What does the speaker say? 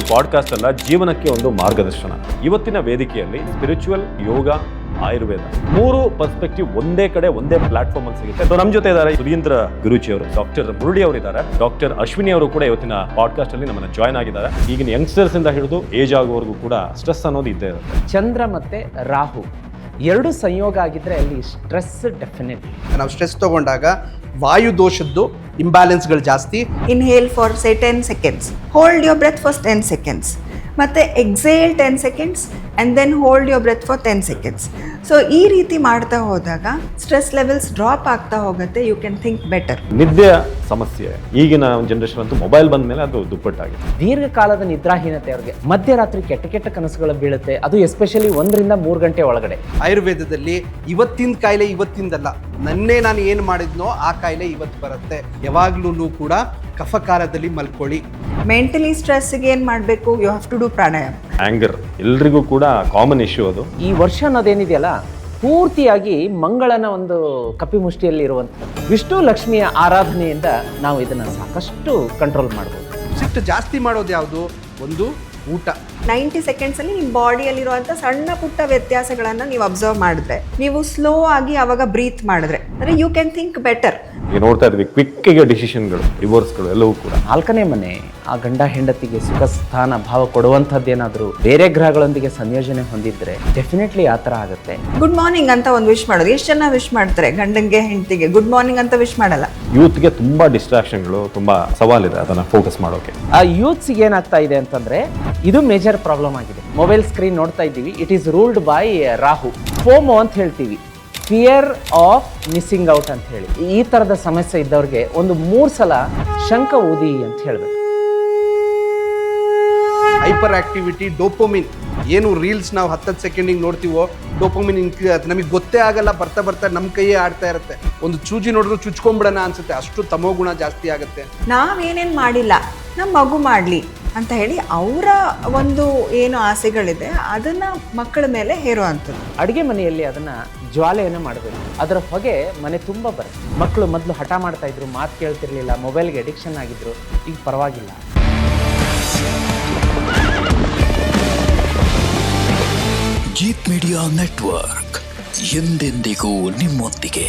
Podcast ಅಲ್ಲ, ಜೀವನಕ್ಕೆ ಒಂದು ಮಾರ್ಗದರ್ಶನ. ಇವತ್ತಿನ ವೇದಿಕೆಯಲ್ಲಿ ಸ್ಪಿರಿಚುವಲ್, ಯೋಗ, ಆಯುರ್ವೇದ 3 ಪರ್ಸ್ಪೆಕ್ಟಿವ್ ಒಂದೇ ಕಡೆ ಒಂದೇ ಪ್ಲಾಟ್ಫಾರ್ಮ್ ಅಲ್ಲಿ ಸಿಗುತ್ತೆ. ಸೊ ನಮ್ಮ ಜೊತೆ ಇದ್ದಾರೆ ಸುಧೀಂದ್ರ ಗುರೂಜಿ ಅವರು, ಡಾಕ್ಟರ್ ಮುರಳಿ ಅವರು ಇದ್ದಾರೆ, ಡಾಕ್ಟರ್ ಅಶ್ವಿನಿ ಅವರು ಕೂಡ ಇವತ್ತಿನ ಪಾಡ್ಕಾಸ್ಟ್ ಅಲ್ಲಿ ನಮ್ಮನ್ನ ಜಾಯ್ನ್ ಆಗಿದ್ದಾರೆ. ಈಗಿನ ಯಂಗ್ಸ್ಟರ್ಸ್ ಇಂದ ಹಿಡಿದು ಏಜ್ ಆಗೋವರೆಗೂ ಕೂಡ ಸ್ಟ್ರೆಸ್ ಅನ್ನೋದು ಇದ್ದೇ ಇರುತ್ತೆ. ಚಂದ್ರ ಮತ್ತೆ ರಾಹು ಎರಡು ಸಂಯೋಗ ಆಗಿದ್ರೆ ಅಲ್ಲಿ ಸ್ಟ್ರೆಸ್ ಡೆಫಿನೆಟ್ಲಿ. ನಾವು ಸ್ಟ್ರೆಸ್ ತಗೊಂಡಾಗ ವಾಯು ದೋಷದ್ದು ಇಂಬ್ಯಾಲೆನ್ಸ್ಗಳು ಜಾಸ್ತಿ. Inhale for say 10 seconds. Hold your breath for 10 seconds. ಮತ್ತೆ exhale 10 seconds and then hold your breath for 10 seconds. So ಈ ರೀತಿ ಮಾಡ್ತಾ ಹೋದಾಗ ಸ್ಟ್ರೆಸ್ ಲೆವೆಲ್ಸ್ ಡ್ರಾಪ್ ಆಗ್ತಾ ಹೋಗುತ್ತೆ. You can think better. ನಿದ್ದೆ ಸಮಸ್ಯೆ ಈಗಿನ ಜನರೇಷನ್ ಅಂತೂ ಮೊಬೈಲ್ ಬಂದ ಮೇಲೆ ಅದು ದುಪ್ಪಟ್ಟಾಗಿದೆ. ದೀರ್ಘಕಾಲದ ನಿದ್ರಾಹೀನತೆ ಅವ್ರಿಗೆ ಮಧ್ಯರಾತ್ರಿ ಕೆಟ್ಟ ಕೆಟ್ಟ ಕನಸುಗಳು ಬೀಳುತ್ತೆ. ಅದು ಎಸ್ಪೆಷಲಿ 1 ರಿಂದ 3 ಗಂಟೆ ಒಳಗಡೆ. ಆಯುರ್ವೇದದಲ್ಲಿ ಇವತ್ತಿನ ಕಾಯಿಲೆ ಇವತ್ತಿಂದಲ್ಲ, ನಾನು ಏನು ಮಾಡಿದ್ನೋ ಆ ಕಾಯಿಲೆ ಇವತ್ತು ಬರುತ್ತೆ. ಯಾವಾಗ್ಲೂ ಕೂಡ ಕಫಕಾಲದಲ್ಲಿ ಮಲ್ಕೊಳ್ಳಿ. ಮೆಂಟಲಿ ಸ್ಟ್ರೆಸ್ಗೆ ಏನು ಮಾಡಬೇಕು? You have to do pranayama. Anger ಎಲ್ರಿಗೂ ಕೂಡ ಕಾಮನ್ ಇಶ್ಯೂ ಅದು. ಈ ವರ್ಷ ಅನ್ನೋದೇನಿದೆಯಲ್ಲ ಪೂರ್ತಿಯಾಗಿ ಮಂಗಳನ ಒಂದು ಕಪಿಮುಷ್ಟಿಯಲ್ಲಿ ಇರುವಂಥದ್ದು. ವಿಷ್ಣು ಲಕ್ಷ್ಮಿಯ ಆರಾಧನೆಯಿಂದ ನಾವು ಇದನ್ನ ಸಾಕಷ್ಟು ಕಂಟ್ರೋಲ್ ಮಾಡ್ಬೋದು. ಸಿಟ್ಟು ಜಾಸ್ತಿ ಮಾಡೋದು ಯಾವುದು? ಒಂದು ಊಟ. 90 ಸೆಕೆಂಡ್ಸಲ್ಲಿ ನಿಮ್ಮ ಬಾಡಿಯಲ್ಲಿರುವಂಥ ಸಣ್ಣ ಪುಟ್ಟ ವ್ಯತ್ಯಾಸಗಳನ್ನು ನೀವು ಅಬ್ಸರ್ವ್ ಮಾಡಿದ್ರೆ, ನೀವು ಸ್ಲೋ ಆಗಿ ಅವಾಗ ಬ್ರೀತ್ ಮಾಡಿದ್ರೆ ಅಂದರೆ ಯು ಕ್ಯಾನ್ ಥಿಂಕ್ ಬೆಟರ್. ಈಗ ನೋಡ್ತಾ ಇದ್ವಿ ಕ್ವಿಕ್ಗೆ ಡಿಸಿಷನ್ಗಳು, ಡಿವೋರ್ಸ್ಗಳು ಎಲ್ಲವೂ ಕೂಡ. 4ನೇ ಮನೆ ಆ ಗಂಡ ಹೆಂಡತಿಗೆ ಸುಖ ಸ್ಥಾನ ಭಾವ ಕೊಡುವಂಥದ್ದೇನಾದರೂ ಬೇರೆ ಗ್ರಹಗಳೊಂದಿಗೆ ಸಂಯೋಜನೆ ಹೊಂದಿದ್ರೆ ಡೆಫಿನೆಟ್ಲಿ ಆ ಥರ ಆಗುತ್ತೆ. ಗುಡ್ ಮಾರ್ನಿಂಗ್ ಅಂತ ಒಂದು ವಿಶ್ ಮಾಡೋದು. ಎಷ್ಟು ಜನ ವಿಶ್ ಮಾಡ್ತಾರೆ ಗಂಡಂಗೆ ಹೆಂಡತಿಗೆ? ಗುಡ್ ಮಾರ್ನಿಂಗ್ ಅಂತ ವಿಶ್ ಮಾಡಲ್ಲ. ಯೂತ್ಗೆ ತುಂಬಾ ಡಿಸ್ಟ್ರಾಕ್ಷನ್ಗಳು, ತುಂಬಾ ಸವಾಲಿದೆ ಅದನ್ನ ಫೋಕಸ್ ಮಾಡೋಕೆ. ಆ ಯೂತ್ಸ್ಗೆ ಏನಾಗ್ತಾ ಇದೆ ಅಂತಂದ್ರೆ ಇದು ಮೇಜರ್ ಪ್ರಾಬ್ಲಮ್ ಆಗಿದೆ. ಮೊಬೈಲ್ ಸ್ಕ್ರೀನ್ ನೋಡ್ತಾ ಇದ್ದೀವಿ. It is ruled by Rahu. FOMO ಅಂತ ಹೇಳ್ತೀವಿ, ಫಿಯರ್ ಆಫ್ ಮಿಸ್ಸಿಂಗ್ ಔಟ್ ಅಂತ ಹೇಳಿ. ಈ ತರದ ಸಮಸ್ಯೆ ಇದ್ದವ್ರಿಗೆ ಒಂದು 3 ಸಲ ಶಂಕ ಊದಿ ಅಂತ ಹೇಳ್ಬೇಕು. Hyperactivity, dopamine. ಏನು ರೀಲ್ಸ್ ನಾವು 10 ಸೆಕೆಂಡಿಗೆ ನೋಡ್ತೀವೋ ಡೋಪೋಮಿನ್ ನಮಗೆ ಗೊತ್ತೇ ಆಗಲ್ಲ, ಬರ್ತಾ ಬರ್ತಾ ನಮ್ಮ ಕೈಯೇ ಆಡ್ತಾ ಇರುತ್ತೆ. ಒಂದು ಚೂಜಿ ನೋಡಿದ್ರು ಚುಚ್ಕೊಂಡ್ಬಿಡೋಣ ಅನ್ಸುತ್ತೆ, ಅಷ್ಟು ತಮೋಗುಣ ಜಾಸ್ತಿ ಆಗುತ್ತೆ. ನಾವೇನೇನು ಮಾಡಿಲ್ಲ, ನಮ್ಮ ಮಗು ಮಾಡಲಿ ಅಂತ ಹೇಳಿ ಅವರ ಒಂದು ಏನು ಆಸೆಗಳಿದೆ ಅದನ್ನು ಮಕ್ಕಳ ಮೇಲೆ ಹೇರೋ ಅಂಥದ್ದು. ಅಡುಗೆ ಮನೆಯಲ್ಲಿ ಅದನ್ನ ಜ್ವಾಲೆಯನ್ನು ಮಾಡಬೇಕು. ಅದರ ಹೊಗೆ ಮನೆ ತುಂಬ ಬರುತ್ತೆ. ಮಕ್ಕಳು ಮೊದಲು ಹಠ ಮಾಡ್ತಾ ಇದ್ರು, ಮಾತು ಕೇಳ್ತಿರ್ಲಿಲ್ಲ, ಮೊಬೈಲ್ಗೆ ಅಡಿಕ್ಷನ್ ಆಗಿದ್ರು. ಈಗ ಪರವಾಗಿಲ್ಲ. ಜೀತ್ ಮೀಡಿಯಾ ನೆಟ್ವರ್ಕ್ ಎಂದೆಂದಿಗೂ ನಿಮ್ಮೊಂದಿಗೆ.